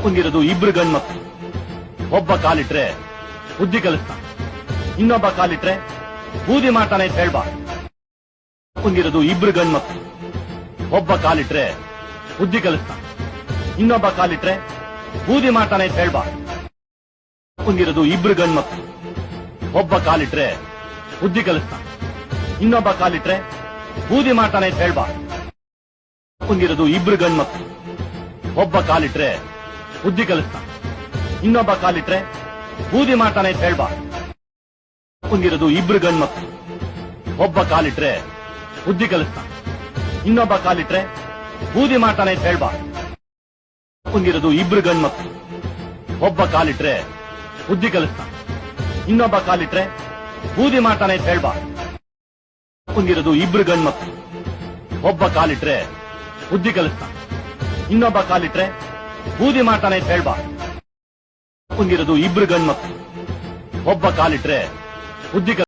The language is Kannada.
ಕುಂದಿರೋದು ಇಬ್ರು ಗಂಡ್ಮಕ್ಳು. ಒಬ್ಬ ಕಾಲಿಟ್ರೆ ಬುದ್ಧಿ ಕಲಿಸ್ತಾನೆ, ಇನ್ನೊಬ್ಬ ಕಾಲಿಟ್ರೆ ಬೂದಿ ಮಾಡ್ತಾನೆ ಅಂತ ಹೇಳ್ಬಾ. ಕುಂದಿರೋದು ಇಬ್ರು ಗಂಡ್ಮಕ್ಳು. ಒಬ್ಬ ಕಾಲಿಟ್ರೆ ಬುದ್ಧಿ ಕಲಿಸ್ತಾನೆ, ಇನ್ನೊಬ್ಬ ಕಾಲಿಟ್ರೆ ಬೂದಿ ಮಾಡ್ತಾನೆ ಅಂತ ಹೇಳ್ಬಾ. ಕುಂದಿರೋದು ಇಬ್ರು ಗಂಡ್ಮಕ್ಳು. ಒಬ್ಬ ಕಾಲಿಟ್ರೆ ಬುದ್ಧಿ ಕಲಿಸ್ತಾನೆ, ಇನ್ನೊಬ್ಬ ಕಾಲಿಟ್ರೆ ಬೂದಿ ಮಾಡ್ತಾನೆ ಅಂತ ಹೇಳ್ಬಾ. ಕುಂದಿರೋದು ಇಬ್ರು ಗಂಡ್ಮಕ್ಳು. ಒಬ್ಬ ಕಾಲಿಟ್ರೆ ಬುದ್ಧಿ ಕಲಿಸ್ತಾನೆ, ಇನ್ನೊಬ್ಬ ಕಾಲಿಟ್ರೆ ಬೂದಿ ಮಾಡ್ತಾನೆ ಅಂತ ಹೇಳ್ಬಾ. ಕುಂದಿರೋದು ಇಬ್ರು ಗಂಡ್ಮಕ್ಳು. ಒಬ್ಬ ಕಾಲಿಟ್ರೆ ಬುದ್ಧಿ ಕಲಿಸ್ತಾನೆ, ಇನ್ನೊಬ್ಬ ಕಾಲಿಟ್ರೆ ಬೂದಿ ಮಾಡ್ತಾನೆ ಅಂತ ಹೇಳ್ಬಾ. ಕುಂದಿರೋದು ಇಬ್ರು ಗಂಡ್ಮಕ್ಳು. ಒಬ್ಬ ಕಾಲಿಟ್ರೆ ಬುದ್ಧಿ ಕಲಿಸ್ತಾನೆ, ಇನ್ನೊಬ್ಬ ಕಾಲಿಟ್ರೆ ಬೂದಿ ಮಾಡ್ತಾನೆ ಅಂತ ಹೇಳ್ಬಾ. ಕುಂದಿರೋದು ಇಬ್ರು ಗಂಡ್ಮಕ್ಳು. ಒಬ್ಬ ಕಾಲಿಟ್ರೆ ಬುದ್ಧಿ ಕಲಿಸ್ತಾನೆ, ಇನ್ನೊಬ್ಬ ಕಾಲಿಟ್ರೆ ಬೂದಿ ಮಾಡ್ತಾನೆ ಅಂತ ಹೇಳ್ಬಾ. ಕುಂದಿರೋದು ಇಬ್ರು ಗಂಡ್ಮಕ್ಳು. ಒಬ್ಬ ಕಾಲಿಟ್ರೆ ಬುದ್ಧಿ